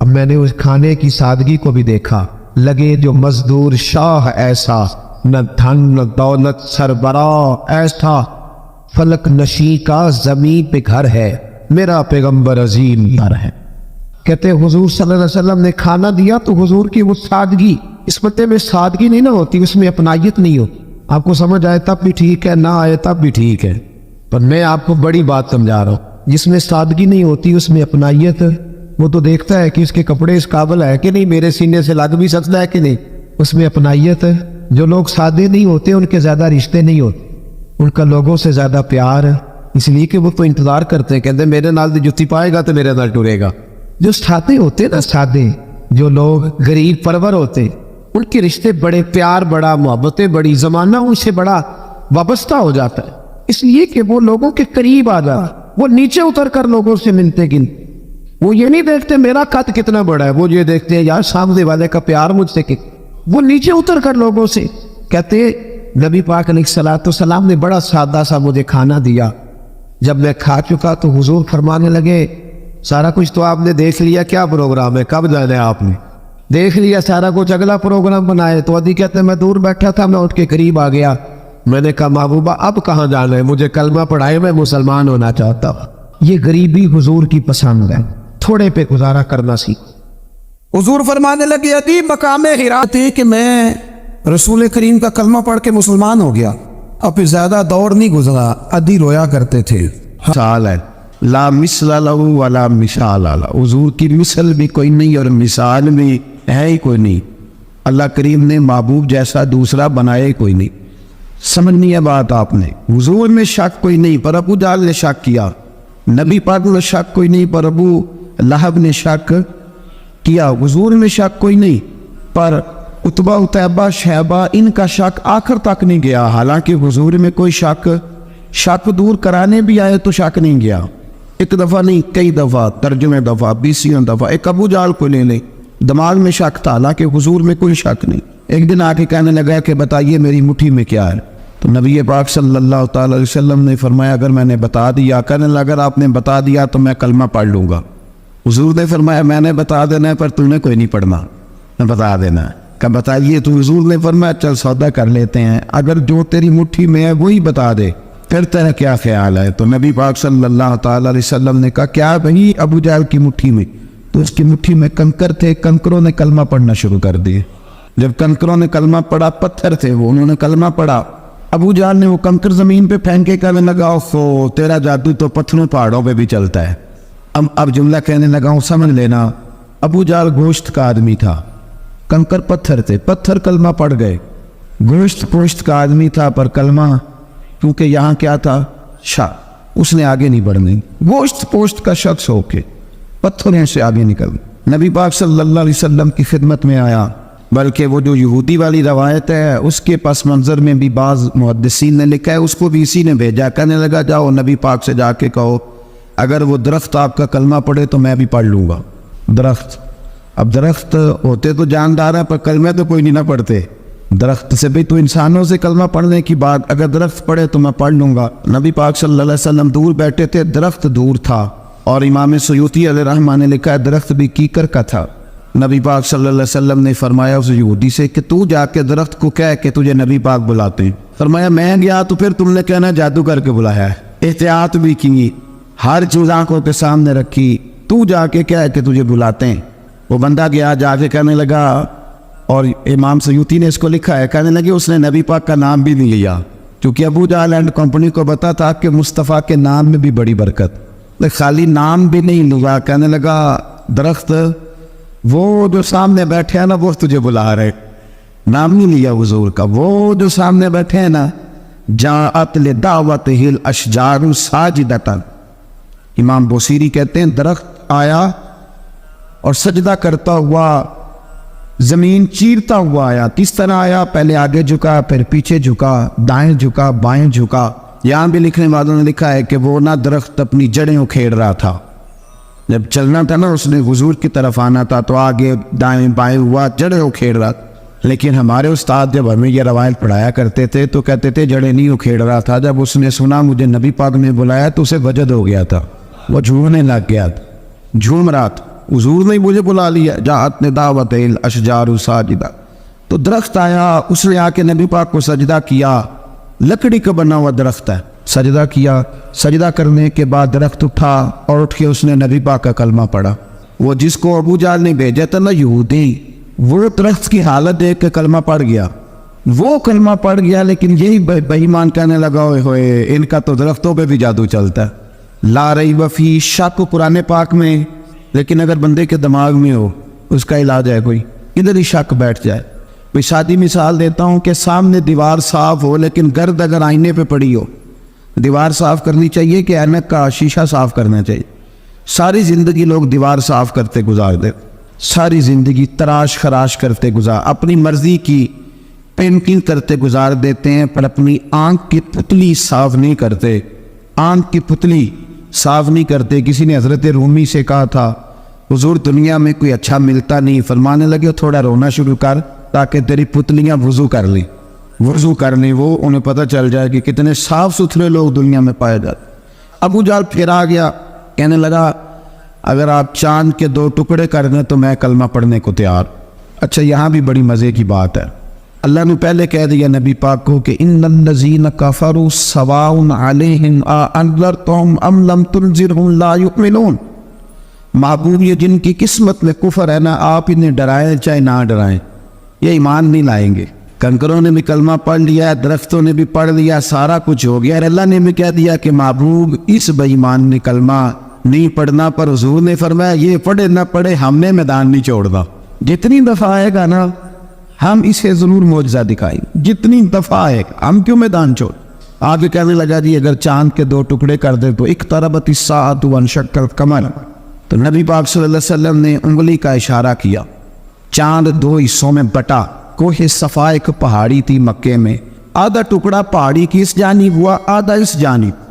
اب میں نے اس کھانے کی سادگی کو بھی دیکھا، لگے جو مزدور شاہ ایسا، نہ دھن نہ دولت سربراہ ایسا، فلک نشی کا زمین پہ گھر ہے، میرا پیغمبر عظیم گھر ہے۔ کہتے حضور صلی اللہ علیہ وسلم نے کھانا دیا تو حضور کی وہ سادگی، اس بندے میں سادگی نہیں نہ ہوتی، اس میں اپنائیت نہیں ہوتی۔ آپ کو سمجھ آئے تب بھی ٹھیک ہے، نہ آئے تب بھی ٹھیک ہے، پر میں آپ کو بڑی بات سمجھا رہا ہوں۔ جس میں سادگی نہیں ہوتی اس میں اپنائیت، وہ تو دیکھتا ہے کہ اس کے کپڑے اس قابل ہے کہ نہیں، میرے سینے سے لگ بھی سکتا ہے کہ نہیں، اس میں اپنائیت۔ جو لوگ سادے نہیں ہوتے ان کے زیادہ رشتے نہیں ہوتے، ان کا لوگوں سے زیادہ پیار، اس لیے کہ وہ تو انتظار کرتے ہیں، کہتے ہیں میرے نال دی جتی پائے گا تو میرے نال ٹرے گا۔ جو سادے ہوتے نا، سادے جو لوگ غریب پرور ہوتے، ان کے رشتے بڑے پیار، بڑا محبتیں، بڑی زمانہ ان سے بڑا وابستہ ہو جاتا ہے، اس لیے کہ وہ لوگوں کے قریب آ جاتا ہے، وہ نیچے اتر کر لوگوں سے ملتے گنتے، وہ یہ نہیں دیکھتے میرا قد کتنا بڑا ہے، وہ یہ دیکھتے ہیں یار سامنے والے کا پیار مجھ سے کتنا۔ وہ نیچے اتر کر لوگوں سے کہتے نبی پاک علیہ الصلوۃ والسلام نے بڑا سادہ سا مجھے کھانا دیا، جب میں کھا چکا تو حضور فرمانے لگے سارا کچھ تو آپ نے دیکھ لیا، کیا پروگرام ہے، کب جانا ہے آپ نے، دیکھ لیا سارا کچھ، اگلا پروگرام بنائے۔ تو ادی کہتے ہیں میں دور بیٹھا تھا، میں اٹھ کے قریب آ گیا، میں نے کہا محبوبہ اب کہاں جانا ہے، مجھے کلمہ پڑھائے، میں مسلمان ہونا چاہتا ہوں۔ یہ غریبی حضور کی پسند ہے، تھوڑے پہ گزارا کرنا سیکھو۔ حضور فرمانے لگے ادی مقام ہرا تھے کہ میں رسول کریم کا کلمہ پڑھ کے مسلمان ہو گیا، اب زیادہ دور نہیں گزرا، ادی رویا کرتے تھے۔ مثال ہے لا مثل لہ ولا مثال لہ، حضور کی مثل بھی کوئی نہیں اور مثال بھی ہے ہی کوئی نہیں، اللہ کریم نے محبوب جیسا دوسرا بنایا ہی کوئی نہیں۔ سمجھنی ہے بات آپ نے، حضور میں شک کوئی نہیں پر ابو جہل نے شک کیا، نبی پاک میں شک کوئی نہیں پر ابو لہب نے شک کیا، حضور میں شک کوئی نہیں پر عتبہ عتیبہ شیبہ ان کا شک آخر تک نہیں گیا، حالانکہ حضور میں کوئی شک دور کرانے بھی آئے تو شک نہیں گیا، ایک دفعہ نہیں کئی دفعہ، ترجمے دفعہ، 20 دفعہ۔ ایک ابو جہل کو لے لیں، دماغ میں شک تھا حالانکہ حضور میں کوئی شک نہیں، ایک دن آ کے کہنے لگا کہ بتائیے میری مٹھی میں کیا ہے، تو نبی پاک صلی اللہ تعالی علیہ وسلم نے فرمایا اگر میں نے بتا دیا، کہنے لگا اگر آپ نے بتا دیا تو میں کلمہ پڑھ لوں گا۔ حضور نے فرمایا میں نے بتا دینا ہے پر تو نے کوئی نہیں پڑھنا، میں بتا دینا ہے، کہ بتائیے، تو حضور نے فرمایا چل سودا کر لیتے ہیں، اگر جو تیری مٹھی میں ہے وہی بتا دے پھر تیرا کیا خیال ہے؟ تو نبی پاک صلی اللہ تعالی علیہ وسلم نے کہا کیا بھئی ابو جہل کی مٹھی میں؟ تو اس کی مٹھی میں کنکر تھے، کنکروں نے کلمہ پڑھنا شروع کر دیے، جب کنکروں نے کلمہ پڑھا، پتھر تھے وہ، انہوں نے کلمہ پڑھا، ابو جہل نے وہ کنکر زمین پہ پھینک کے کہنے لگا اوفو تیرا جادو تو پتھروں پہاڑوں پہ بھی چلتا ہے۔ اب جملہ کہنے لگا ہوں سمجھ لینا، ابو جہل گوشت کا آدمی تھا، کنکر پتھر تھے، پتھر کلمہ پڑھ گئے، گوشت کا آدمی تھا پر کلمہ کیونکہ یہاں کیا تھا شک، اس نے آگے نہیں بڑھنے، گوشت کا شخص ہو کے پتھروں سے آگے نکل نبی پاک صلی اللہ علیہ وسلم کی خدمت میں آیا، بلکہ وہ جو یہودی والی روایت ہے اس کے پس منظر میں بھی بعض محدثین نے لکھا ہے، اس کو بھی اسی نے بھیجا، کہنے لگا جاؤ نبی پاک سے جا کے کہو اگر وہ درخت آپ کا کلمہ پڑھے تو میں بھی پڑھ لوں گا۔ درخت، اب درخت ہوتے تو جاندار ہیں پر کلمہ تو کوئی نہیں نہ پڑھتے، درخت سے بھی تو انسانوں سے کلمہ پڑھنے کی بات، اگر درخت پڑھے تو میں پڑھ لوں گا۔ نبی پاک صلی اللہ علیہ وسلم دور بیٹھے تھے، درخت دور تھا، اور امام سیوطی علیہ رحمہ نے لکھا ہے درخت بھی کیکر کا تھا۔ نبی پاک صلی اللہ علیہ وسلم نے فرمایا اس یہودی سے کہ تو جا کے درخت کو کہہ کہ تجھے نبی پاک بلاتے ہیں، فرمایا میں گیا تو پھر تم نے کہنا جادو کر کے بلایا ہے، احتیاط بھی کی، ہر چیز آنکھوں کے سامنے رکھی، تو جا کے کہہ کہ تجھے بلاتے ہیں۔ وہ بندہ گیا، جا کے کہنے لگا، اور امام سیوطی نے اس کو لکھا ہے، کہنے لگے اس نے نبی پاک کا نام بھی نہیں لیا، کیونکہ ابو جہل اینڈ کمپنی کو پتا تھا کہ مصطفیٰ کے نام میں بھی بڑی برکت، خالی نام بھی نہیں لیا، کہنے لگا درخت وہ جو سامنے بیٹھے ہیں نا وہ تجھے بلا رہے، نام نہیں لیا حضور کا، وہ جو سامنے بیٹھے ہیں نا جاءت لدعوتہ الاشجار ساجدۃ، امام بوصیری کہتے ہیں درخت آیا اور سجدہ کرتا ہوا، زمین چیرتا ہوا آیا، کس طرح آیا؟ پہلے آگے جھکا، پھر پیچھے جھکا، دائیں جھکا، بائیں جھکا۔ یہاں بھی لکھنے والوں نے لکھا ہے کہ وہ نہ درخت اپنی جڑیں اکھیڑ رہا تھا، جب چلنا تھا نا اس نے حضور کی طرف آنا تھا تو آگے دائیں بائیں ہوا، جڑیں اکھیڑ رہا تھا۔ لیکن ہمارے استاد جب ہمیں یہ روایت پڑھایا کرتے تھے تو کہتے تھے جڑیں نہیں اکھیڑ رہا تھا، جب اس نے سنا مجھے نبی پاک نے بلایا تو اسے وجد ہو گیا تھا، وہ جھومنے لگ گیا تھا، جھوم رہا تھا۔ حضور نے مجھے بلا لیا، جاءت نے دعوت الاشجار ساجدہ، تو درخت آیا، اس نے آ کے نبی پاک کو سجدہ کیا، لکڑی کا بنا ہوا درخت ہے، سجدہ کیا، سجدہ کرنے کے بعد درخت اٹھا اور اٹھ کے اس نے نبی پاک کا کلمہ پڑھا۔ وہ جس کو ابو جہل نے بھیجا تھا نا یہودی، وہ درخت کی حالت دیکھ کے کلمہ پڑھ گیا، وہ کلمہ پڑھ گیا، لیکن یہی بے ایمان کہنے لگا ہوئے ہوئے ان کا تو درختوں پہ بھی جادو چلتا ہے۔ لا ریب فی، شک قرآن پاک میں، لیکن اگر بندے کے دماغ میں ہو اس کا علاج ہے کوئی، ادھر ہی شک بیٹھ جائے۔ کوئی سادی مثال دیتا ہوں کہ سامنے دیوار صاف ہو لیکن گرد اگر آئینے پہ پڑی ہو، دیوار صاف کرنی چاہیے کہ اینک کا شیشہ صاف کرنا چاہیے؟ ساری زندگی لوگ دیوار صاف کرتے گزار دے، ساری زندگی تراش خراش کرتے گزار، اپنی مرضی کی پینٹنگ کرتے گزار دیتے ہیں، پر اپنی آنکھ کی پتلی صاف نہیں کرتے، آنکھ کی پتلی صاف نہیں کرتے۔ کسی نے حضرت رومی سے کہا تھا حضور دنیا میں کوئی اچھا ملتا نہیں، فرمانے لگے تھوڑا رونا شروع کر تاکہ تیری پتلیاں وضو کر لیں، وضو کر لیں، وہ انہیں پتہ چل جائے کہ کتنے صاف ستھرے لوگ دنیا میں پائے جاتے۔ ابو جہل پھر آ گیا، کہنے لگا اگر آپ چاند کے 2 ٹکڑے کر دیں تو میں کلمہ پڑھنے کو تیار۔ اچھا یہاں بھی بڑی مزے کی بات ہے، اللہ نے پہلے کہہ دیا نبی پاک کو کہ ان الذین کفروا سواء علیہم انذرتہم ام لم تنذرہم لا یؤمنون۔ محبوب یہ جن کی قسمت میں کفر ہے نا، آپ انہیں ڈرائیں چاہے نہ ڈرائیں، یہ ایمان نہیں لائیں گے۔ کنکروں نے بھی کلمہ پڑھ لیا، درختوں نے بھی پڑھ لیا، سارا کچھ ہو گیا، اور اللہ نے بھی کہہ دیا کہ محبوب اس بے ایمان نے کلمہ نہیں پڑھنا، پر حضور نے فرمایا یہ پڑھے نہ پڑھے ہم نے میدان نہیں چھوڑنا، جتنی دفعہ آئے گا نا ہم اسے ضرور معجزہ دکھائیں، جتنی دفعہ آئے گا ہم کیوں میدان چھوڑ۔ آگے کہنے لگا جی اگر چاند کے 2 ٹکڑے کر دے تو اقتربت الساعۃ وانشق القمر، تو نبی پاک صلی اللہ علیہ وسلم نے انگلی کا اشارہ کیا، چاند 2 حصوں میں بٹا، کوہ صفا ایک پہاڑی تھی مکے میں، آدھا ٹکڑا پہاڑی کی اس جانب ہوا، آدھا اس جانب،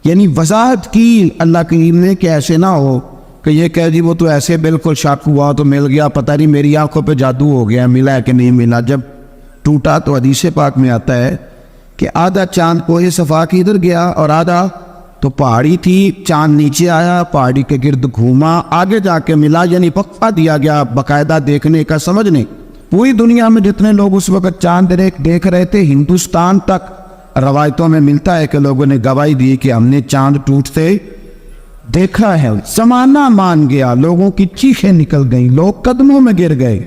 یعنی وضاحت کی اللہ کریم نے کہ ایسے نہ ہو کہ یہ کہہ جی وہ تو ایسے بالکل شک ہوا تو مل گیا، پتہ نہیں میری آنکھوں پہ جادو ہو گیا، ملا ہے کہ نہیں ملا۔ جب ٹوٹا تو حدیث پاک میں آتا ہے کہ آدھا چاند کوہ صفا کی ادھر گیا اور آدھا تو پہاڑی تھی، چاند نیچے آیا، پہاڑی کے گرد گھوما، آگے جا کے ملا، یعنی وقفہ دیا گیا باقاعدہ دیکھنے کا، سمجھنے۔ پوری دنیا میں جتنے لوگ اس وقت چاند دیکھ رہے تھے، ہندوستان تک روایتوں میں ملتا ہے کہ لوگوں نے گواہی دی کہ ہم نے چاند ٹوٹتے دیکھا ہے۔ زمانہ مان گیا، لوگوں کی چیخیں نکل گئیں، لوگ قدموں میں گر گئے،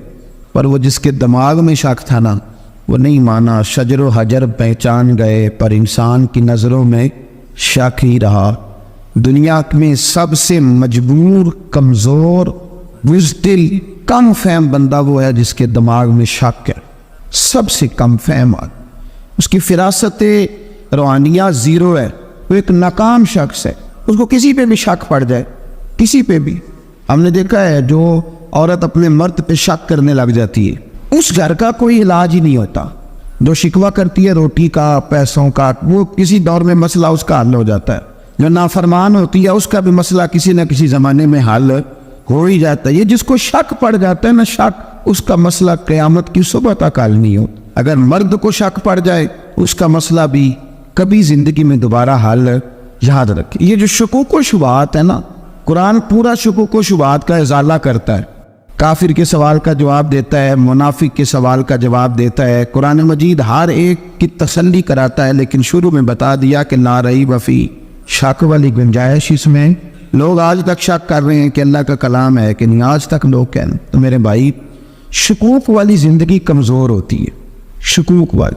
پر وہ جس کے دماغ میں شک تھا نا وہ نہیں مانا، شجر و حجر پہچان گئے، پر انسان کی نظروں میں شک ہی رہا۔ دنیا میں سب سے مجبور، کمزور، بزدل، کم فہم بندہ وہ ہے جس کے دماغ میں شک ہے، سب سے کم فہم، اس کی فراست روحانیہ زیرو ہے، وہ ایک ناکام شخص ہے، اس کو کسی پہ بھی شک پڑ جائے، کسی پہ بھی۔ ہم نے دیکھا ہے جو عورت اپنے مرد پہ شک کرنے لگ جاتی ہے اس گھر کا کوئی علاج ہی نہیں ہوتا، جو شکوہ کرتی ہے روٹی کا، پیسوں کا، وہ کسی دور میں مسئلہ اس کا حل ہو جاتا ہے، جو نافرمان ہوتی ہے اس کا بھی مسئلہ کسی نہ کسی زمانے میں حل ہو ہی جاتا ہے۔ یہ جس کو شک پڑ جاتا ہے نا، شک، اس کا مسئلہ قیامت کی صبح تک حل نہیں ہوتا۔ اگر مرد کو شک پڑ جائے اس کا مسئلہ بھی کبھی زندگی میں دوبارہ حل، یاد رکھیں۔ یہ جو شکوک و شبہات ہے نا، قرآن پورا شکوک و شبہات کا ازالہ کرتا ہے، کافر کے سوال کا جواب دیتا ہے، منافق کے سوال کا جواب دیتا ہے، قرآن مجید ہر ایک کی تسلی کراتا ہے، لیکن شروع میں بتا دیا کہ لا ریب فی، شک والی گنجائش اس میں۔ لوگ آج تک شک کر رہے ہیں کہ اللہ کا کلام ہے کہ نہیں، آج تک لوگ کہہ رہے ہیں۔ تو میرے بھائی، شکوک والی زندگی کمزور ہوتی ہے، شکوک والی،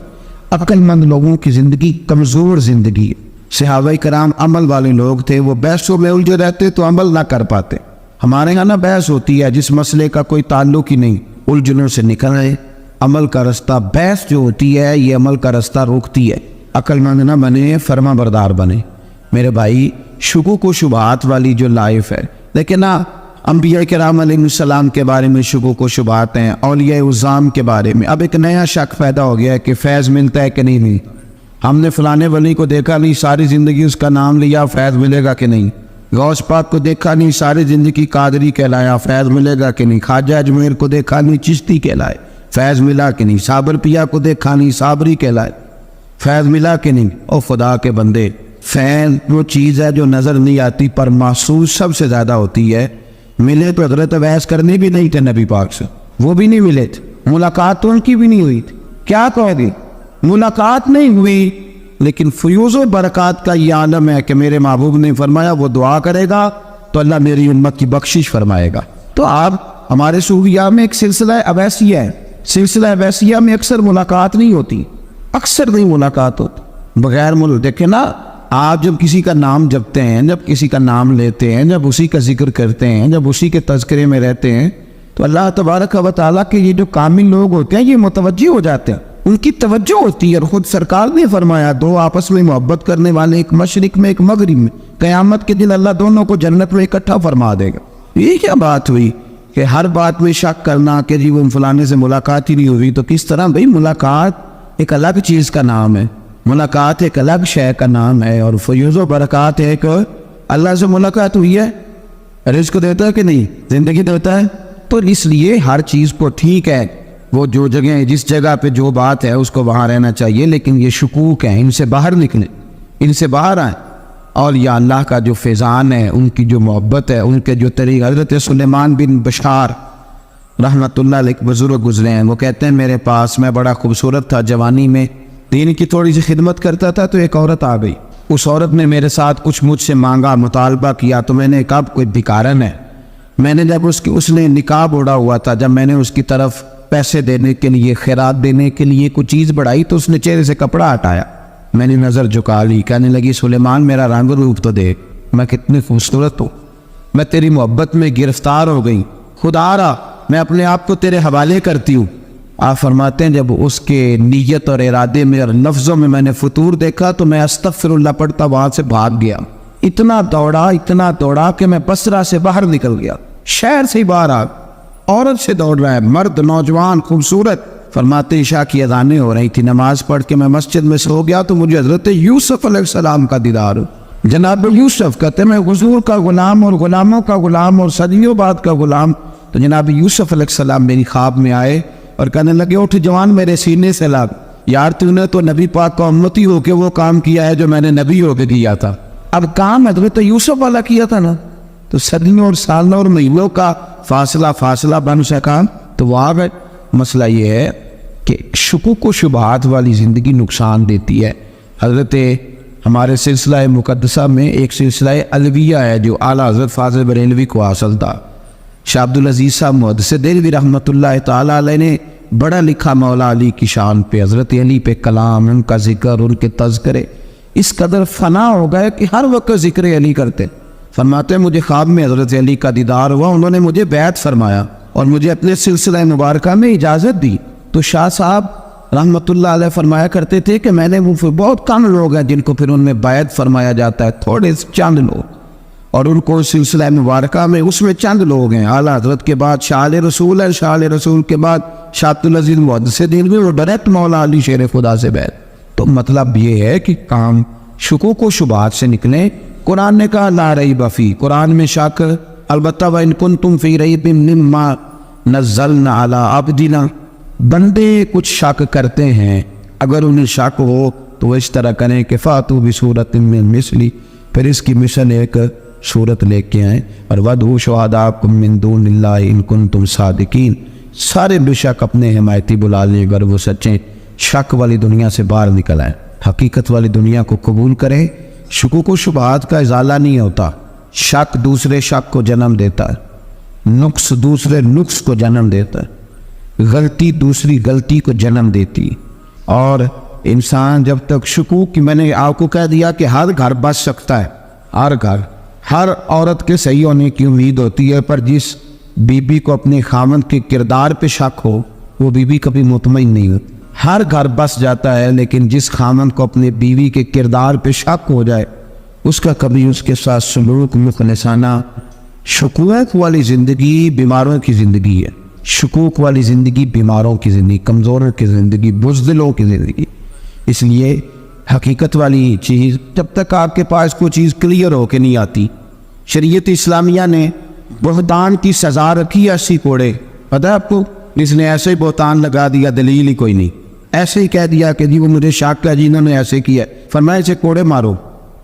عقل مند لوگوں کی زندگی کمزور زندگی ہے۔ صحابہ کرام عمل والے لوگ تھے، وہ بحثوں میں الجھے رہتے تو عمل نہ کر پاتے۔ ہمارے یہاں نا بحث ہوتی ہے جس مسئلے کا کوئی تعلق ہی نہیں، الجھنوں سے نکل آئے، عمل کا رستہ، بحث جو ہوتی ہے یہ عمل کا رستہ روکتی ہے۔ عقل مند نہ بنے، فرما بردار بنے۔ میرے بھائی، شکوک و شبہات والی جو لائف ہے، لیکن نا انبیاء کرام علیہ السلام کے بارے میں شکوک و شبہات ہیں، اولیاء عظام کے بارے میں۔ اب ایک نیا شک پیدا ہو گیا ہے کہ فیض ملتا ہے کہ نہیں ملتا۔ ہم نے فلانے ولی کو دیکھا نہیں، ساری زندگی اس کا نام لیا، فیض ملے گا کہ نہیں؟ غوث پاک کو دیکھا نہیں، ساری زندگی قادری کہلایا، فیض ملے گا کہ نہیں؟ خواجہ اجمیر کو دیکھا نہیں، چشتی کہلائے، فیض ملا کہ نہیں؟ صابر پیا کو دیکھا نہیں، صابری کہلائے، فیض ملا کہ نہیں؟ او خدا کے بندے، فیض وہ چیز ہے جو نظر نہیں آتی پر محسوس سب سے زیادہ ہوتی ہے۔ ملے تو حضرت اویس کرنے بھی نہیں تھے نبی پاک سے، وہ بھی نہیں ملے تھے، ملاقات تو ان کی بھی نہیں ہوئی تھی. کیا کہہ دی؟ ملاقات نہیں ہوئی، لیکن فیوز و برکات کا یہ عالم ہے کہ میرے محبوب نے فرمایا وہ دعا کرے گا تو اللہ میری امت کی بخشش فرمائے گا. تو آپ ہمارے صوفیاء میں ایک سلسلہ اویسیہ ہے، سلسلہ اویسیہ میں اکثر ملاقات نہیں ہوتی، اکثر نہیں ملاقات ہوتی بغیر دیکھیں نا، آپ جب کسی کا نام جپتے ہیں، جب کسی کا نام لیتے ہیں، جب اسی کا ذکر کرتے ہیں، جب اسی کے تذکرے میں رہتے ہیں، تو اللہ تبارک و تعالیٰ کے یہ جو کامل لوگ ہوتے ہیں یہ متوجہ ہو جاتے ہیں، ان کی توجہ ہوتی ہے. اور خود سرکار نے فرمایا دو آپس میں محبت کرنے والے، ایک مشرق میں ایک مغرب میں، قیامت کے دن اللہ دونوں کو جنت میں اکٹھا فرما دے گا. یہ کیا بات ہوئی کہ ہر بات میں شک کرنا کہ جی وہ فلانے سے ملاقات ہی نہیں ہوئی؟ تو کس طرح بھائی، ملاقات ایک الگ چیز کا نام ہے، ملاقات ایک الگ شے کا نام ہے، اور فیوز و برکات ہے کہ اللہ سے ملاقات ہوئی ہے. رزق دیتا ہے کہ نہیں؟ زندگی دیتا ہے. تو اس لیے ہر چیز کو ٹھیک ہے، وہ جو جگہ جس جگہ پہ جو بات ہے اس کو وہاں رہنا چاہیے، لیکن یہ شکوک ہیں، ان سے باہر نکلیں، ان سے باہر آئیں. اور یا اللہ کا جو فیضان ہے، ان کی جو محبت ہے، ان کے جو طریقہ، حضرت سلیمان بن بشار رحمۃ اللہ علیہ بزرگ گزرے ہیں، وہ کہتے ہیں میرے پاس، میں بڑا خوبصورت تھا جوانی میں، دین کی تھوڑی سی خدمت کرتا تھا، تو ایک عورت آ گئی. اس عورت نے میرے ساتھ کچھ مجھ سے مانگا، مطالبہ کیا، تو میں نے کہا کوئی بھکارن ہے. میں نے جب اس نے نقاب اوڑھا ہوا تھا، جب میں نے اس کی طرف پیسے دینے کے لیے، خیرات دینے کے لیے کوئی چیز بڑھائی، تو اس نے چہرے سے کپڑا ہٹایا. میں نے نظر جھکا لی، کہنے لگی سلیمان میرا رنگ روپ تو دیکھ، میں کتنی خوبصورت ہوں، میں تیری محبت میں گرفتار ہو گئی، خدا را میں اپنے آپ کو تیرے حوالے کرتی ہوں. آپ فرماتے ہیں جب اس کے نیت اور ارادے میں اور لفظوں میں نے فطور دیکھا تو میں استغفر اللہ پڑھتا وہاں سے بھاگ گیا. اتنا دوڑا کہ میں بصرہ سے باہر نکل گیا، شہر سے ہی باہر آ. عورت سے دوڑ رہا ہے، مرد، نوجوان، خوبصورت. فرماتے عشاء کی اذانیں ہو رہی تھی، نماز پڑھ کے میں مسجد میں سو گیا تو مجھے حضرت یوسف علیہ السلام کا دیدار ہو. جناب یوسف کہتے میں حضور کا غلام اور غلاموں کا غلام اور صدیوں بعد کا غلام. تو جناب یوسف علیہ السلام میری خواب میں آئے اور کہنے لگے اٹھ جوان، میرے سینے سے لگ، یار تو نے تو نبی پاک کا امتی ہو کے وہ کام کیا ہے جو میں نے نبی ہو کے کیا تھا. اب کام حضرت یوسف والا کیا تھا نا، تو صدیوں اور سالوں اور مہینوں کا فاصلہ بن سکا. تو وہ آ گئے. مسئلہ یہ ہے کہ شکوک و شبہات والی زندگی نقصان دیتی ہے. حضرت ہمارے سلسلہ مقدسہ میں ایک سلسلہ علویہ ہے جو اعلیٰ حضرت فاضل بریلوی کو حاصل تھا. شاہ عبدالعزیز صاحب محدث دہلوی رحمۃ اللہ تعالیٰ علیہ نے بڑا لکھا مولا علی کی شان پہ، حضرت علی پہ کلام، ان کا ذکر، ان کے تذکرے اس قدر فنا ہو گئے کہ ہر وقت ذکر علی کرتے. فرماتے ہیں مجھے خواب میں حضرت علی کا دیدار ہوا، انہوں نے مجھے بیعت فرمایا اور مجھے اپنے سلسلہ مبارکہ میں اجازت دی. تو شاہ صاحب رحمۃ اللہ علیہ فرمایا کرتے تھے کہ میں نے وہ بہت کم لوگ ہیں جن کو پھر ان میں بیعت فرمایا جاتا ہے، تھوڑے چند لوگ، اور ان کو سلسلہ مبارکہ میں اس میں چند لوگ ہیں. اعلیٰ حضرت کے بعد شاہ رسول ہے، شاہ رسول کے بعد شاہ عبدالعزیز محدث دہلوی اور ڈائریکٹ مولا علی شیر خدا سے بیعت. تو مطلب یہ ہے کہ کام شکوک و شبہات سے نکلیں. قرآن نے کہا لا ریب فی، قرآن میں شک البتہ وَإِن كُنتُمْ فِي رَيْبٍ مِّمَّا نَزَّلْنَا عَلَىٰ عَبْدِنَا، بندے کچھ شک کرتے ہیں، اگر انہیں شک ہو تو وہ اس طرح کریں کہ فَأْتُوا بِسُورَةٍ مِّن مِّثْلِهِ، پھر اس کی مثل ایک صورت لے کے آئیں، اور وَادْعُوا شُهَدَاءَكُم مِّن دُونِ اللَّهِ إِن كُنتُمْ صَادِقِينَ، سارے بے شک اپنے حمایتی بلا لیں اگر وہ سچیں. شک والی دنیا سے باہر نکل آئیں، حقیقت والی دنیا کو قبول کریں. شکوک و شبہات کا ازالہ نہیں ہوتا، شک دوسرے شک کو جنم دیتا ہے، نقص دوسرے نقص کو جنم دیتا ہے، غلطی دوسری غلطی کو جنم دیتی. اور انسان جب تک شکوک کی، میں نے آپ کو کہہ دیا کہ ہر گھر بس سکتا ہے، ہر گھر، ہر عورت کے صحیح ہونے کی امید ہوتی ہے، پر جس بیوی کو اپنے خامند کے کردار پہ شک ہو وہ بیوی کبھی مطمئن نہیں ہوتی. ہر گھر بس جاتا ہے، لیکن جس خامند کو اپنے بیوی کے کردار پہ شک ہو جائے اس کا کبھی اس کے ساتھ سلوک مخلصانہ. شکوک والی زندگی بیماروں کی زندگی ہے، شکوک والی زندگی بیماروں کی زندگی، کمزوروں کی زندگی، بزدلوں کی زندگی. اس لیے حقیقت والی چیز جب تک آپ کے پاس کوئی چیز کلیئر ہو کے نہیں آتی. شریعت اسلامیہ نے بہتان کی سزا رکھی 80 کوڑے. پتہ ہے آپ کو؟ جس نے ایسے ہی بہتان لگا دیا، دلیل ہی کوئی نہیں، ایسے ہی کہہ دیا کہ جی وہ مجھے شک ہے، جی انہوں نے ایسے کیا، فرمایا اسے کوڑے مارو.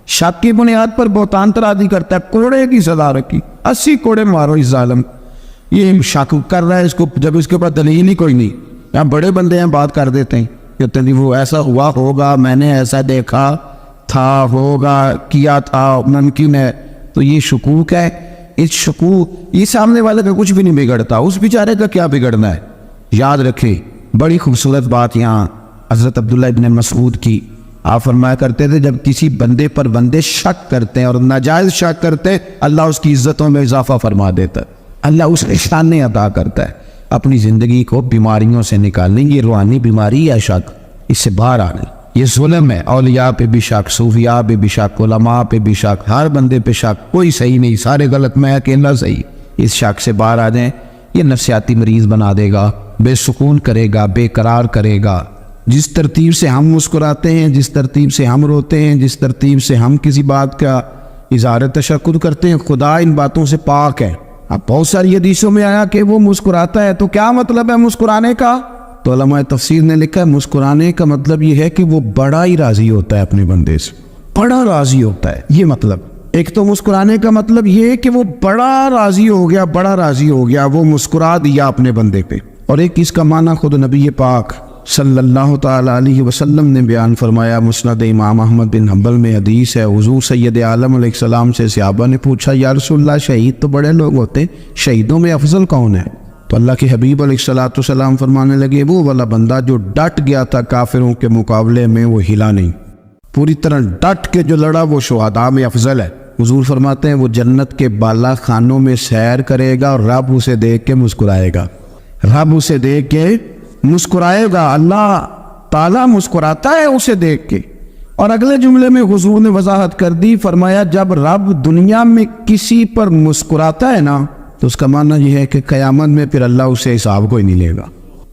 شک کی بنیاد پر بہتان ترازی کرتا ہے، کوڑے کی سزا رکھی 80 کوڑے مارو اس ظالم. یہ شک کر رہا ہے اس کو جب اس کے اوپر دلیل ہی کوئی نہیں. یہاں بڑے بندے ہیں بات کر دیتے ہیں کہتے ہیں وہ ایسا ہوا ہوگا, میں نے ایسا دیکھا تھا, ہوگا, کیا تھا, ممکن ہے. تو یہ شکوک ہے. اس شکوک یہ سامنے والے کا کچھ بھی نہیں بگڑتا, اس بیچارے کا کیا بگڑنا ہے. یاد رکھیں بڑی خوبصورت بات یہاں حضرت عبداللہ ابن مسعود کی. آپ فرمایا کرتے تھے جب کسی بندے پر بندے شک کرتے ہیں اور ناجائز شک کرتے ہیں, اللہ اس کی عزتوں میں اضافہ فرما دیتا ہے, اللہ اسے شانیں عطا کرتا ہے. اپنی زندگی کو بیماریوں سے نکالنے, یہ روحانی بیماری ہے شک, اس سے باہر آنے. یہ ظلم ہے. اولیاء پہ بھی شک, صوفیاء پہ بھی شک, علماء پہ بھی شک, ہر بندے پہ شک, کوئی صحیح نہیں, سارے غلط, میں اکیلا صحیح. اس شک سے باہر آ جائیں. یہ نفسیاتی مریض بنا دے گا, بے سکون کرے گا, بے قرار کرے گا. جس ترتیب سے ہم مسکراتے ہیں, جس ترتیب سے ہم روتے ہیں, جس ترتیب سے ہم کسی بات کا اظہار تشکر کرتے ہیں, خدا ان باتوں سے پاک ہے. اب بہت ساری حدیثوں میں آیا کہ وہ مسکراتا ہے, تو کیا مطلب ہے مسکرانے کا؟ تو علماء تفسیر نے لکھا ہے مسکرانے کا مطلب یہ ہے کہ وہ بڑا ہی راضی ہوتا ہے اپنے بندے سے, بڑا راضی ہوتا ہے. یہ مطلب ایک تو مسکرانے کا مطلب یہ ہے کہ وہ بڑا راضی ہو گیا, بڑا راضی ہو گیا, وہ مسکرا دیا اپنے بندے پہ. اور ایک اس کا معنی خود نبی پاک صلی اللہ تعالی علیہ وسلم نے بیان فرمایا. مسند امام احمد بن حنبل میں حدیث ہے, حضور سید عالم علیہ السلام سے صحابہ نے پوچھا یا رسول اللہ شہید تو بڑے لوگ ہوتے, شہیدوں میں افضل کون ہے؟ تو اللہ کے حبیب علیہ السلام فرمانے لگے وہ والا بندہ جو ڈٹ گیا تھا کافروں کے مقابلے میں, وہ ہلا نہیں, پوری طرح ڈٹ کے جو لڑا, وہ شہداء میں افضل ہے. حضور فرماتے ہیں وہ جنت کے بالا خانوں میں سیر کرے گا اور رب اسے دیکھ کے مسکرائے گا, رب اسے دیکھ کے مسکرائے گا. اللہ تعالیٰ مسکراتا ہے اسے دیکھ کے. اور اگلے جملے میں حضور نے وضاحت کر دی, فرمایا جب رب دنیا میں کسی پر مسکراتا ہے نا, تو اس کا معنی یہ ہے کہ قیامت میں پھر اللہ اسے حساب کوئی نہیں لے گا.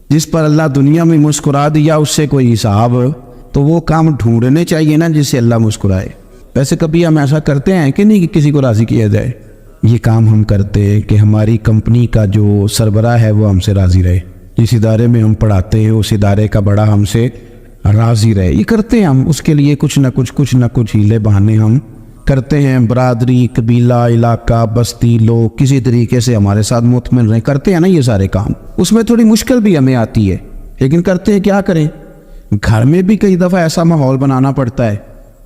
جس پر اللہ دنیا میں مسکرا دیا اس سے کوئی حساب, تو وہ کام ڈھونڈنے چاہیے نا جس سے اللہ مسکرائے. ویسے کبھی ہم ایسا کرتے ہیں کہ نہیں کہ کسی کو راضی کیا جائے؟ یہ کام ہم کرتے ہیں کہ ہماری کمپنی کا جو سربراہ ہے وہ ہم سے راضی رہے, جس ادارے میں ہم پڑھاتے ہیں اس ادارے کا بڑا ہم سے راضی رہے. یہ کرتے ہیں ہم, اس کے لیے کچھ نہ کچھ ہیلے بہانے ہم کرتے ہیں. برادری, قبیلہ, علاقہ, بستی, لوگ کسی طریقے سے ہمارے ساتھ مطمئن رہیں, کرتے ہیں نا یہ سارے کام. اس میں تھوڑی مشکل بھی ہمیں آتی ہے, لیکن کرتے ہیں. کیا کریں, گھر میں بھی کئی دفعہ ایسا ماحول بنانا پڑتا ہے.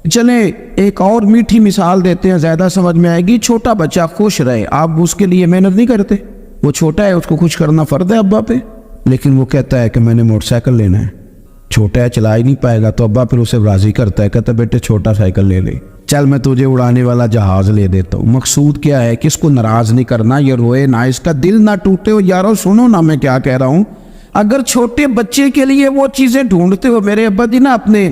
چلیں ایک اور میٹھی مثال دیتے ہیں, زیادہ سمجھ میں آئے گی. چھوٹا بچہ خوش رہے, آپ اس کے لیے محنت نہیں کرتے. وہ چھوٹا ہے, اس کو خوش کرنا فرض ہے ابا پہ, لیکن وہ کہتا ہے کہ میں نے موٹر سائیکل لینا ہے. چھوٹا ہے, چلا ہی نہیں پائے گا, تو ابا پھر اسے راضی کرتا ہے, کہتا ہے بیٹے چھوٹا سائیکل لے لے, چل میں تجھے اڑانے والا جہاز لے دیتا ہوں. مقصود کیا ہے کہ اس کو ناراض نہیں کرنا, یہ روئے نہ, اس کا دل نہ ٹوٹے. ہو یارو سنو نا میں کیا کہہ رہا ہوں. اگر چھوٹے بچے کے لیے وہ چیزیں ڈھونڈتے ہو, میرے ابا جی نا اپنے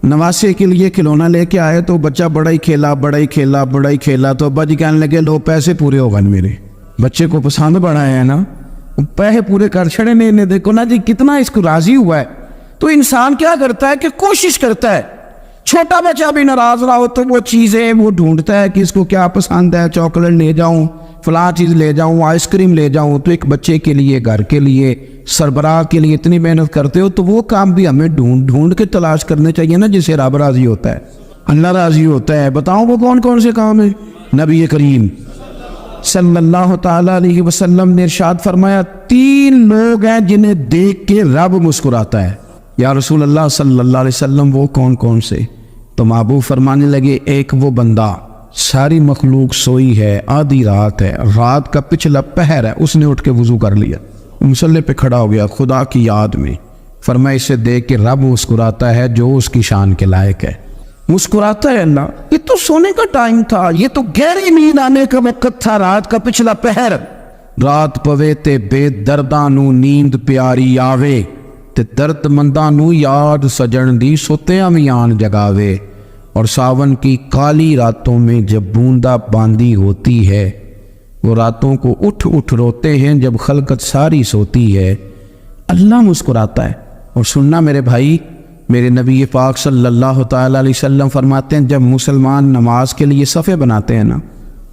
نواسے کے لیے کھلونا لے کے آئے, تو بچہ بڑا ہی کھیلا, تو ابا جی کہنے لگے لو پیسے پورے ہو گئے میرے. بچے کو پسند بڑا ہے نا, پیسے پورے کر چھڑے نے, دیکھو نا جی کتنا اس کو راضی ہوا ہے. تو انسان کیا کرتا ہے کہ کوشش کرتا ہے, چھوٹا بچہ بھی ناراض رہا ہو تو وہ چیزیں وہ ڈھونڈتا ہے کہ اس کو کیا پسند ہے, چاکلیٹ لے جاؤں, فلاں چیز لے جاؤں, آئس کریم لے جاؤں. تو ایک بچے کے لیے, گھر کے لیے, سربراہ کے لیے اتنی محنت کرتے ہو, تو وہ کام بھی ہمیں ڈھونڈ کے تلاش کرنے چاہیے نا جسے رب راضی ہوتا ہے, اللہ راضی ہوتا ہے. بتاؤ وہ کون کون سے کام ہیں؟ نبی کریم صلی اللہ تعالی علیہ وسلم نے ارشاد فرمایا 3 لوگ ہیں جنہیں دیکھ کے رب مسکراتا ہے. یا رسول اللہ صلی اللہ علیہ وسلم وہ کون کون سے؟ تو محبوب فرمانے لگے ایک وہ بندہ ساری مخلوق سوئی ہے, آدھی رات ہے, رات کا پچھلا پہر ہے, اس نے اٹھ کے وضو کر لیا, مصلی پہ کھڑا ہو گیا خدا کی یاد میں. فرمایا اسے دیکھ کے رب مسکراتا ہے جو اس کی شان کے لائق ہے. مسکراتا ہے اللہ. یہ تو سونے کا ٹائم تھا, یہ تو گہری نیند آنے کا وقت تھا, رات کا پچھلا پہر. رات پوے تے بے درداں نو نیند پیاری آوے, تے درد منداں نو یاد سجن دی سوتیاں میان جگاوے. اور ساون کی کالی راتوں میں جب بوندا باندی ہوتی ہے, وہ راتوں کو اٹھ روتے ہیں جب خلقت ساری سوتی ہے. اللہ مسکراتا ہے. اور سننا میرے بھائی, میرے نبی پاک صلی اللہ تعالی علیہ وسلم فرماتے ہیں جب مسلمان نماز کے لیے صفے بناتے ہیں نا,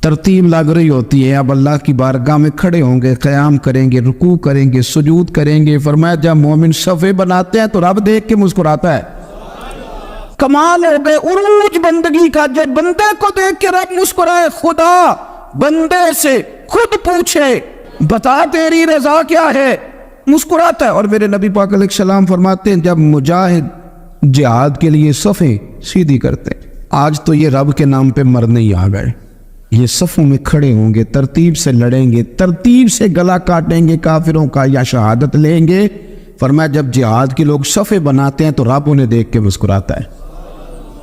ترتیب لگ رہی ہوتی ہے, اب اللہ کی بارگاہ میں کھڑے ہوں گے, قیام کریں گے, رکوع کریں گے, سجود کریں گے. فرمایا جب مومن صفے بناتے ہیں تو رب دیکھ کے مسکراتا ہے. کمال ہے بے عروج بندگی کا, جب بندے کو دیکھ کے رب مسکرائے. خدا بندے سے خود پوچھے بتا تیری رضا کیا ہے، مسکراتا ہے. اور میرے نبی پاک علیہ السلام فرماتے ہیں جب مجاہد جہاد کے لیے صفیں سیدھی کرتے ہیں، آج تو یہ رب کے نام پہ مرنے ہی آ گئے، یہ صفوں میں کھڑے ہوں گے، ترتیب سے لڑیں گے، ترتیب سے گلا کاٹیں گے کافروں کا یا شہادت لیں گے. فرمایا جب جہاد کے لوگ صفیں بناتے ہیں تو رب انہیں دیکھ کے مسکراتا ہے.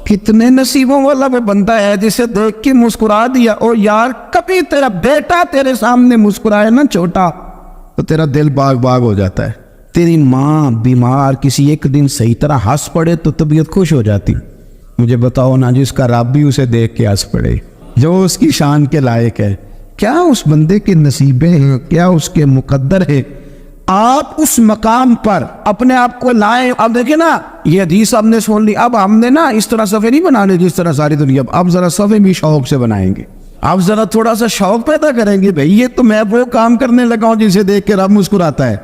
کتنے نصیبوں والا وہ بندہ ہے جسے دیکھ کے مسکرا دیا. او یار کبھی تیرا بیٹا تیرے سامنے مسکرائے نا چھوٹا تو تیرا دل باغ باغ ہو جاتا ہے. تیری ماں بیمار کسی ایک دن صحیح طرح ہنس پڑے تو طبیعت خوش ہو جاتی. مجھے بتاؤ نا جس کا رب بھی اسے دیکھ کے ہنس پڑے، جو اس کی شان کے لائق ہے، کیا اس بندے کے نصیبے ہیں، کیا اس کے مقدر ہے. آپ اس مقام پر اپنے آپ کو لائیں. اب دیکھیں نا یہ حدیث ہم نے سن لی، اب ہم نے نا اس طرح صفحے نہیں بنانے جس طرح ساری دنیا، اب ذرا صفحے بھی شوق سے بنائیں گے. آپ ذرا تھوڑا سا شوق پیدا کریں گے، بھئی یہ تو میں وہ کام کرنے لگا ہوں جسے دیکھ کے رب مسکراتا ہے.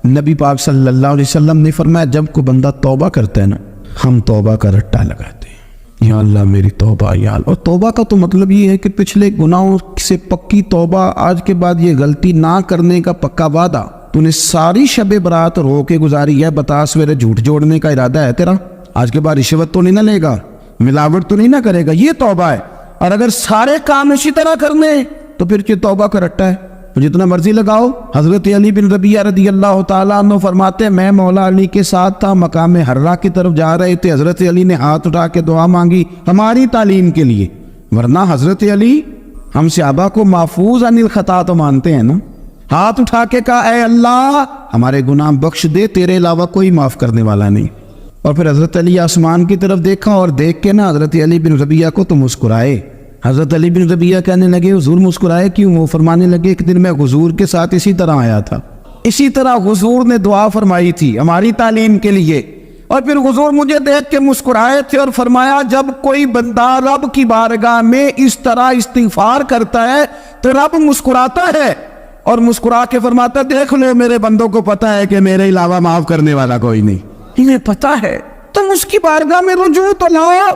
نبی پاک صلی اللہ علیہ وسلم نے فرمایا جب کوئی بندہ توبہ کرتا ہے نا، ہم توبہ کا رٹا لگاتے ہیں، یا اللہ میری توبہ یا اللہ. اور توبہ کا تو مطلب یہ ہے کہ پچھلے گناہوں سے پکی توبہ، آج کے بعد یہ غلطی نہ کرنے کا پکا وعدہ. تو نے ساری شب برات رو کے گزاری ہے، بتا سویرے جھوٹ جوڑنے کا ارادہ ہے تیرا، آج کے بعد رشوت تو نہیں نہ لے گا، ملاوٹ تو نہیں نہ کرے گا، یہ توبہ ہے. اور اگر سارے کام اسی طرح کرنے تو پھر یہ توبہ کا رٹا ہے، جتنا مرضی لگاؤ. حضرت علی بن ربیعہ رضی اللہ تعالیٰ عنہ فرماتے ہیں میں مولا علی کے ساتھ تھا، مقام حرہ کی طرف جا رہے تھے، حضرت علی نے ہاتھ اٹھا کے دعا مانگی ہماری تعلیم کے لیے، ورنہ حضرت علی ہم صحابہ کو محفوظ عن الخطا تو مانتے ہیں نا. ہاتھ اٹھا کے کہا اے اللہ ہمارے گناہ بخش دے، تیرے علاوہ کوئی معاف کرنے والا نہیں. اور پھر حضرت علی آسمان کی طرف دیکھا اور دیکھ کے نا حضرت علی بن ربیعہ کو تو مسکرائے. حضرت علی بن ربیعہ کہنے لگے حضور مسکرائے کیوں؟ وہ فرمانے لگے ایک دن میں حضور کے ساتھ اسی طرح آیا تھا، اسی طرح حضور نے دعا فرمائی تھی ہماری تعلیم کے لیے، اور پھر حضور مجھے دیکھ کے مسکرائے تھے اور فرمایا جب کوئی بندہ رب کی بارگاہ میں اس طرح استغفار کرتا ہے تو رب مسکراتا ہے، اور مسکرا کے فرماتا دیکھ لو میرے بندوں کو پتا ہے کہ میرے علاوہ معاف کرنے والا کوئی نہیں، انہیں پتا ہے تم اس کی بارگاہ میں رجوع تو لاؤ،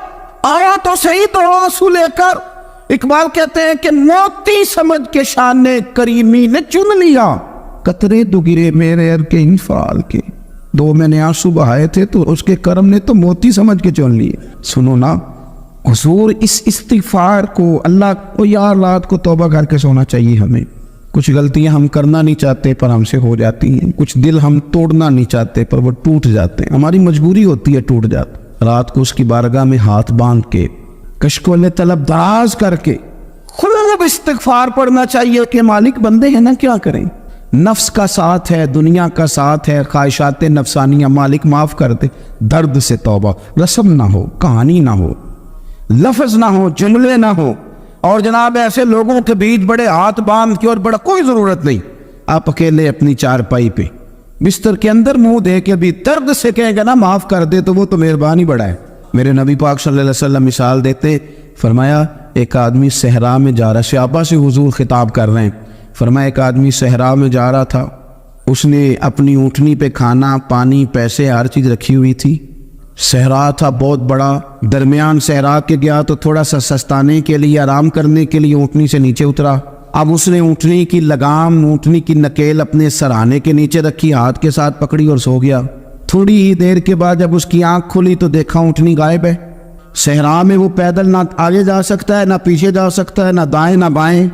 آیا تو صحیح تو آنسو لے کر. اقبال کہتے ہیں کہ موتی سمجھ کے شان کریمی نے چن لیا، قطرے دو گرے میرے ار کے انفعال کے، دو میں نے آنسو بہائے تھے تو اس کے کرم نے تو موتی سمجھ کے چن لیے. سنو نا حضور اس استغفار کو اللہ کو یار رات کو توبہ کر کے سونا چاہیے. ہمیں کچھ غلطیاں ہم کرنا نہیں چاہتے پر ہم سے ہو جاتی ہیں، کچھ دل ہم توڑنا نہیں چاہتے پر وہ ٹوٹ جاتے ہیں، ہماری مجبوری ہوتی ہے ٹوٹ جاتا. رات کو اس کی بارگاہ میں ہاتھ باندھ کے کشکول طلب دراز کر کے خوب استغفار پڑھنا چاہیے کہ مالک بندے ہیں نا کیا کریں، نفس کا ساتھ ہے، دنیا کا ساتھ ہے، خواہشات نفسانیہ، مالک معاف کر دے. درد سے توبہ، رسم نہ ہو، کہانی نہ ہو، لفظ نہ ہو، جملے نہ ہو. اور جناب ایسے لوگوں کے بیچ بڑے ہاتھ باندھ کے اور بڑا کوئی ضرورت نہیں، آپ اکیلے اپنی چارپائی پہ بستر کے اندر منہ دے کے بھی درد سے کہے گا نا معاف کر دے تو وہ تو مہربانی بڑا ہے. میرے نبی پاک صلی اللہ علیہ وسلم مثال دیتے فرمایا ایک آدمی صحرا میں جا رہا، صحابہ سے حضور خطاب کر رہے ہیں. فرمایا ایک آدمی صحرا میں جا رہا تھا، اس نے اپنی اونٹنی پہ کھانا پانی پیسے ہر چیز رکھی ہوئی تھی. صحرا تھا بہت بڑا، درمیان صحرا کے گیا تو تھوڑا سا سستانے کے لیے آرام کرنے کے لیے اونٹنی سے نیچے اترا. اب اس نے اونٹنی کی لگام، اونٹنی کی نکیل اپنے سرہانے کے نیچے رکھی، ہاتھ کے ساتھ پکڑی اور سو گیا. تھوڑی ہی دیر کے بعد جب اس کی آنکھ کھلی تو دیکھا اونٹنی غائب ہے. صحرا میں وہ پیدل نہ آگے جا سکتا ہے، نہ پیچھے جا سکتا ہے، نہ دائیں نہ بائیں،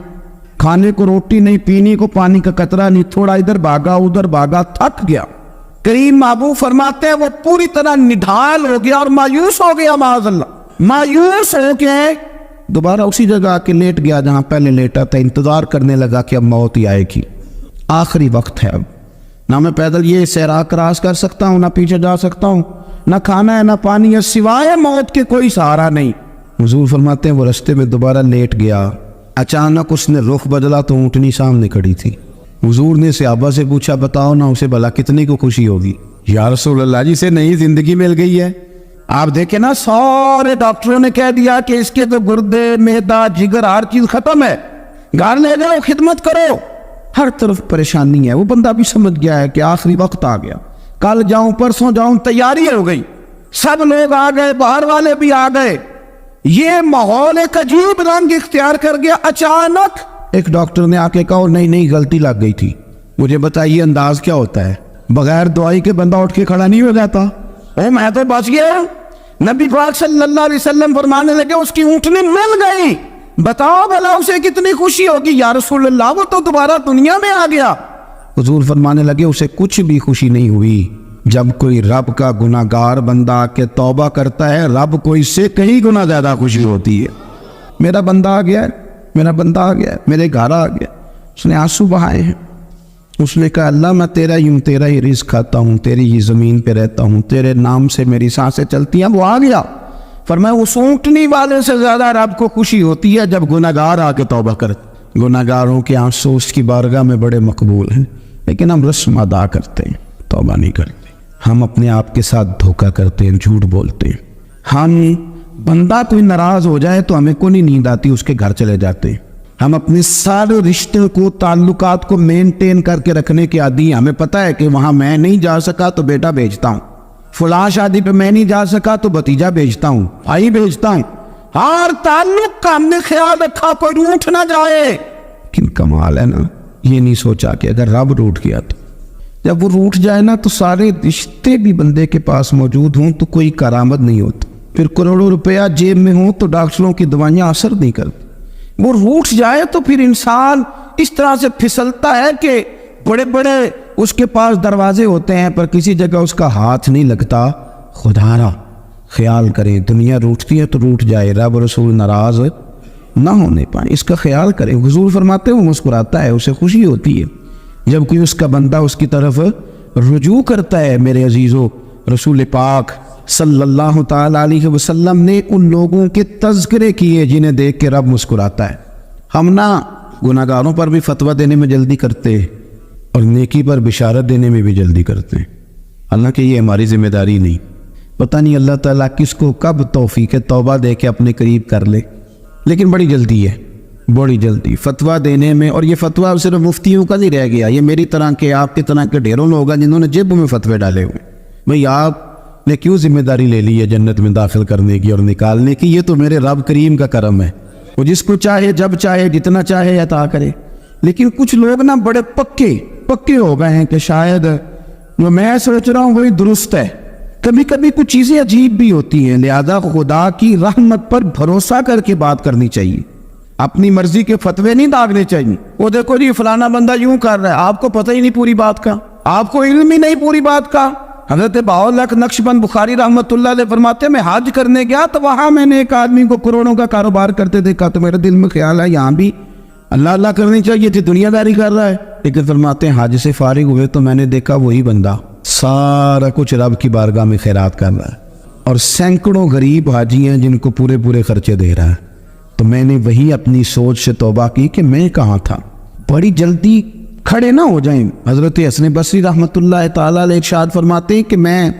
کھانے کو روٹی نہیں، پینے کو پانی کا قطرہ نہیں، تھوڑا ادھر بھاگا ادھر بھاگا، تھک گیا. کریم محبوب فرماتے ہیں وہ پوری طرح نڈھال ہو گیا اور مایوس ہو گیا، معاذ اللہ مایوس ہو کے دوبارہ اسی جگہ آ کے لیٹ گیا جہاں پہلے لیٹا تھا. انتظار کرنے لگا کہ اب موت ہی آئے گی، آخری وقت ہے، اب نہ میں پیدل یہ صحرا کراس کر سکتا ہوں، نہ پیچھے جا سکتا ہوں، نہ کھانا ہے نہ پانی ہے، سوائے موت کے کوئی سہارا نہیں. حضور فرماتے ہیں وہ رستے میں دوبارہ لیٹ گیا. اچانک اس نے رخ بدلا تو اونٹنی سامنے کھڑی تھی. حضور نے صحابہ سے پوچھا بتاؤ نا اسے بھلا کتنے کو خوشی ہوگی؟ یا رسول اللہ جی سے نئی زندگی مل گئی ہے. آپ دیکھیں نا سارے ڈاکٹروں نے کہہ دیا کہ اس کے تو گردے معدہ جگر ہر چیز ختم ہے، گھر لے جاؤ خدمت کرو، ہر طرف پریشانی ہے. وہ بندہ بھی سمجھ گیا ہے کہ آخری وقت آ گیا، کل جاؤں پرسوں جاؤں، تیاری ہو گئی، سب لوگ آ گئے، باہر والے بھی آ گئے، یہ ماحول ایک عجیب رنگ اختیار کر گیا. اچانک ایک ڈاکٹر نے آ کے کہا نہیں نہیں غلطی لگ گئی تھی, مجھے بتائیے انداز کیا ہوتا ہے؟ بغیر دوائی کے بندہ اٹھ کے کھڑا نہیں ہو جاتا. میں تو بچ گیا. نبی پاک صلی اللہ علیہ وسلم فرمانے لگے اس کی اونٹنی مل گئی, بتاؤ بھلا اسے کتنی خوشی ہوگی. یا رسول اللہ وہ تو دوبارہ دنیا میں آ گیا. حضور فرمانے لگے اسے کچھ بھی خوشی نہیں ہوئی. جب کوئی رب کا گناہگار بندہ آ کے توبہ کرتا ہے, رب کو اس سے کئی گنا زیادہ خوشی ہوتی ہے. میرا بندہ آ گیا, میرا بندہ آ گیا, میرے گھر آ گیا. اس نے آنسو بہائے ہیں. اس نے کہا اللہ میں تیرا ہی رزق کھاتا ہوں, تیری ہی زمین پہ رہتا ہوں, تیرے نام سے میری سانسیں چلتی ہیں. وہ آ گیا. فرمایا اس اونٹنی والے سے زیادہ رب کو خوشی ہوتی ہے جب گناہگار آ کے توبہ کرتے. گناہگاروں کے آنسو اس کی بارگاہ میں بڑے مقبول ہیں, لیکن ہم رسم ادا کرتے ہیں, توبہ نہیں کرتے. ہم اپنے آپ کے ساتھ دھوکہ کرتے ہیں, جھوٹ بولتے ہیں. ہم بندہ کوئی ناراض ہو جائے تو ہمیں کو نہیں نیند آتی, اس کے گھر چلے جاتے ہیں. ہم اپنے سارے رشتے کو, تعلقات کو مینٹین کر کے رکھنے کے عادی ہیں. ہمیں پتہ ہے کہ وہاں میں نہیں جا سکا تو بیٹا بھیجتا ہوں, فلاں شادی پہ میں نہیں جا سکا تو بھتیجا بھیجتا ہوں, بھائی بھیجتا ہوں. ہر تعلق کا ہم نے خیال رکھا کوئی روٹھ نہ جائے. لیکن کمال ہے نا, یہ نہیں سوچا کہ اگر رب روٹھ گیا تو جب وہ روٹھ جائے نا تو سارے رشتے بھی بندے کے پاس موجود ہوں تو کوئی کرامت نہیں ہوتی. پھر کروڑوں روپیہ جیب میں ہوں تو ڈاکٹروں کی دوائیاں اثر نہیں کرتی. وہ روٹھ جائے تو پھر انسان اس طرح سے پھسلتا ہے کہ بڑے بڑے اس کے پاس دروازے ہوتے ہیں پر کسی جگہ اس کا ہاتھ نہیں لگتا. خدا را خیال کریں, دنیا روٹتی ہے تو روٹھ جائے, رب رسول ناراض نہ ہونے پائیں, اس کا خیال کریں. حضور فرماتے وہ مسکراتا ہے, اسے خوشی ہوتی ہے جب کوئی اس کا بندہ اس کی طرف رجوع کرتا ہے. میرے عزیزو, رسول پاک صلی اللہ تعالی علیہ وسلم نے ان لوگوں کے تذکرے کیے جنہیں دیکھ کے رب مسکراتا ہے. ہم نہ گناہگاروں پر بھی فتویٰ دینے میں جلدی کرتے اور نیکی پر بشارت دینے میں بھی جلدی کرتے ہیں, حالانکہ یہ ہماری ذمہ داری نہیں. پتہ نہیں اللہ تعالیٰ کس کو کب توفیق توبہ دے کے اپنے قریب کر لے, لیکن بڑی جلدی ہے, بڑی جلدی فتویٰ دینے میں. اور یہ فتویٰ صرف مفتیوں کا نہیں رہ گیا, یہ میری طرح کے آپ کی طرح کے ڈھیروں لوگ ہیں جنہوں نے جیب میں فتوے ڈالے ہوئے. بھئی آپ نے کیوں ذمہ داری لے لی ہے جنت میں داخل کرنے کی اور نکالنے کی؟ یہ تو میرے رب کریم کا کرم ہے, وہ جس کو چاہے جب چاہے جتنا چاہے عطا کرے. لیکن کچھ لوگ نا بڑے پکے ہو گئے ہیں کہ شاید جو میں سوچ رہا ہوں وہی درست ہے. کبھی کبھی کچھ چیزیں عجیب بھی ہوتی ہیں, لہذا خدا کی رحمت پر بھروسہ کر کے بات کرنی چاہیے, اپنی مرضی کے فتوے نہیں داغنے چاہیے. وہ دیکھو جی فلانا بندہ یوں کر رہا ہے, آپ کو پتہ ہی نہیں پوری بات کا, آپ کو علم ہی نہیں پوری بات کا. حضرت بہاءاللہ نقشبند بخاری رحمۃ اللہ علیہ فرماتے ہیں میں حج کرنے گیا تو وہاں میں نے ایک آدمی کو کروڑوں کا کاروبار کرتے دیکھا تو میرے دل میں خیال ہے یہاں بھی اللہ اللہ کرنی چاہیے تھی, دنیا داری کر رہا ہے. لیکن فرماتے ہیں حج سے فارغ ہوئے تو میں نے دیکھا وہی بندہ سارا کچھ رب کی بارگاہ میں خیرات کر رہا ہے, اور سینکڑوں غریب حاجی ہیں جن کو پورے خرچے دے رہا ہے. تو میں نے وہی اپنی سوچ سے توبہ کی کہ میں کہاں تھا. بڑی جلدی کھڑے نہ ہو جائیں. حضرت حسن بصری رحمۃ اللہ تعالیٰ علیہ ارشاد فرماتے ہیں کہ میں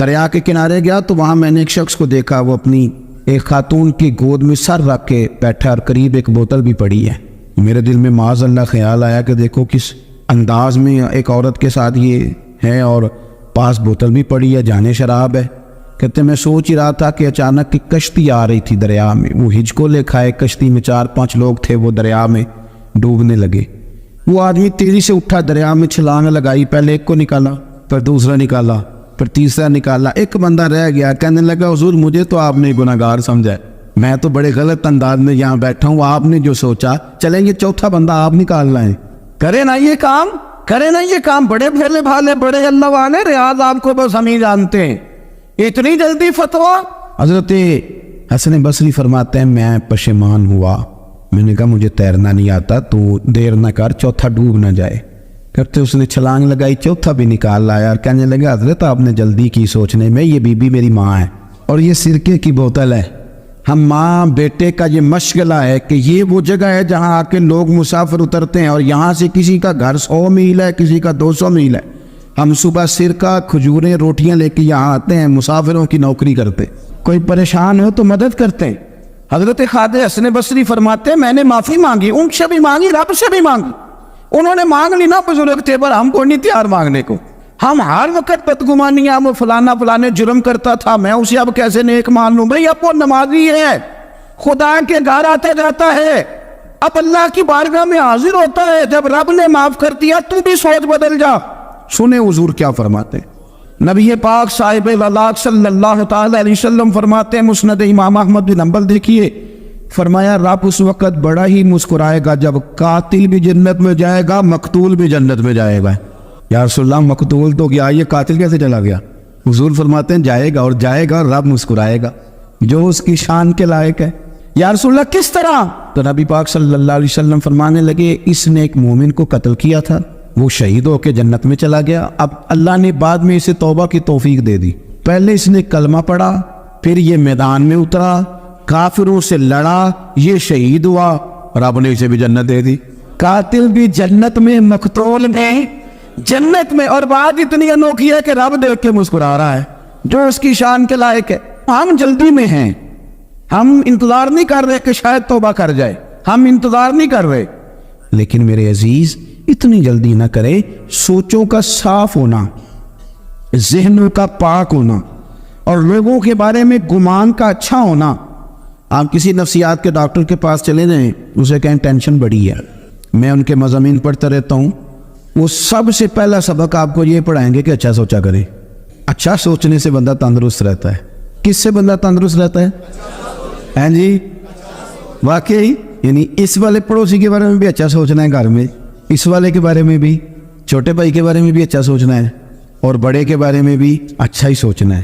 دریا کے کنارے گیا تو وہاں میں نے ایک شخص کو دیکھا, وہ اپنی ایک خاتون کی گود میں سر رکھ کے بیٹھا اور قریب ایک بوتل بھی پڑی ہے. میرے دل میں معاذ اللہ خیال آیا کہ دیکھو کس انداز میں ایک عورت کے ساتھ یہ ہے اور پاس بوتل بھی پڑی ہے, جانے شراب ہے. کہتے میں سوچ ہی رہا تھا کہ اچانک ایک کشتی آ رہی تھی دریا میں, وہ ہج کو لے کھائے, کشتی میں 4-5 لوگ تھے, وہ دریا میں ڈوبنے لگے. وہ آدمی تیزی سے اٹھا, دریا میں چھلانگ لگائی, پہلے ایک کو نکالا, پھر دوسرا نکالا, پھر تیسرا نکالا, ایک بندہ رہ گیا. کہنے لگا حضور مجھے تو آپ نے گناہگار سمجھا, میں تو بڑے غلط انداز میں یہاں بیٹھا ہوں, آپ نے جو سوچا چلیں گے چوتھا بندہ آپ نکال لائیں. کرے نا یہ کام, بڑے بھیلے بھالے بڑے اللہ والے, ریاض آپ کو بس ہم ہی جانتے ہیں, اتنی جلدی فتویٰ. حضرت حسن بصری فرماتے ہیں میں پشیمان ہوا, میں نے کہا مجھے تیرنا نہیں آتا, تو دیر نہ کر چوتھا ڈوب نہ جائے. کرتے اس نے چھلانگ لگائی, چوتھا بھی نکال لایا اور کہنے لگا حضرت آپ نے جلدی کی سوچنے میں, یہ بی بی میری ماں ہے اور یہ سرکے کی بوتل ہے. ہم ماں بیٹے کا یہ مشغلہ ہے کہ یہ وہ جگہ ہے جہاں آ کے لوگ مسافر اترتے ہیں, اور یہاں سے کسی کا گھر 100 میل ہے, کسی کا 200 میل ہے. ہم صبح سرکہ کھجوریں روٹیاں لے کے یہاں آتے ہیں, مسافروں کی نوکری کرتے, کوئی پریشان ہو تو مدد کرتے ہیں. حضرت خواجہ حسن بصری فرماتے ہیں میں نے معافی مانگی, ان سے بھی مانگی, رب سے بھی مانگی. انہوں نے مانگ لی نا بزرگ تھے, پر ہم کو نہیں تیار مانگنے کو. ہم ہر وقت بدگمانیاں, وہ فلانے جرم کرتا تھا, میں اسے اب کیسے نیک مان لوں. بھئی اب وہ نمازی ہے, خدا کے گھر آتا جاتا ہے, اب اللہ کی بارگاہ میں حاضر ہوتا ہے، جب رب نے معاف کر دیا تو بھی سوچ بدل جا۔ سنیں حضور کیا فرماتے ہیں۔ نبی پاک صاحب اللہ صلی اللہ تعالی علیہ وسلم فرماتے ہیں، مسند امام احمد بن حنبل دیکھیے، فرمایا رب اس وقت بڑا ہی مسکرائے گا جب قاتل بھی جنت میں جائے گا، مقتول بھی جنت میں جائے گا۔ یا رسول اللہ مقتول تو گیا، یہ قاتل کیسے چلا گیا؟ حضور فرماتے ہیں جائے گا، اور جائے گا اور رب مسکرائے گا جو اس کی شان کے لائق ہے۔ یا رسول اللہ کس طرح؟ تو نبی پاک صلی اللہ علیہ وسلم فرمانے لگے اس نے ایک مومن کو قتل کیا تھا، وہ شہید ہو کے جنت میں چلا گیا، اب اللہ نے بعد میں اسے توبہ کی توفیق دے دی۔ پہلے اس نے کلمہ پڑھا، پھر یہ میدان میں اترا، کافروں سے لڑا، یہ شہید ہوا، رب نے اسے بھی جنت دے دی۔ قاتل بھی جنت میں، مقتول بھی جنت میں، اور بات اتنی انوکھی ہے کہ رب دیکھ کے مسکرا رہا ہے جو اس کی شان کے لائق ہے۔ ہم جلدی میں ہیں، ہم انتظار نہیں کر رہے کہ شاید توبہ کر جائے، ہم انتظار نہیں کر رہے، لیکن میرے عزیز اتنی جلدی نہ کرے۔ سوچوں کا صاف ہونا، ذہنوں کا پاک ہونا، اور لوگوں کے بارے میں گمان کا اچھا ہونا۔ آپ کسی نفسیات کے ڈاکٹر کے پاس چلے جائیں، اسے کہیں ٹینشن بڑی ہے، میں ان کے مضامین پڑھتا رہتا ہوں، وہ سب سے پہلا سبق آپ کو یہ پڑھائیں گے کہ اچھا سوچا کرے۔ اچھا سوچنے سے بندہ تندرست رہتا ہے۔ کس سے بندہ تندرست رہتا ہے؟ ہیں جی واقعی، یعنی اس والے پڑوسی کے بارے میں بھی اچھا سوچنا ہے، گھر میں اس والے کے بارے میں بھی، چھوٹے بھائی کے بارے میں بھی اچھا سوچنا ہے، اور بڑے کے بارے میں بھی اچھا ہی سوچنا ہے۔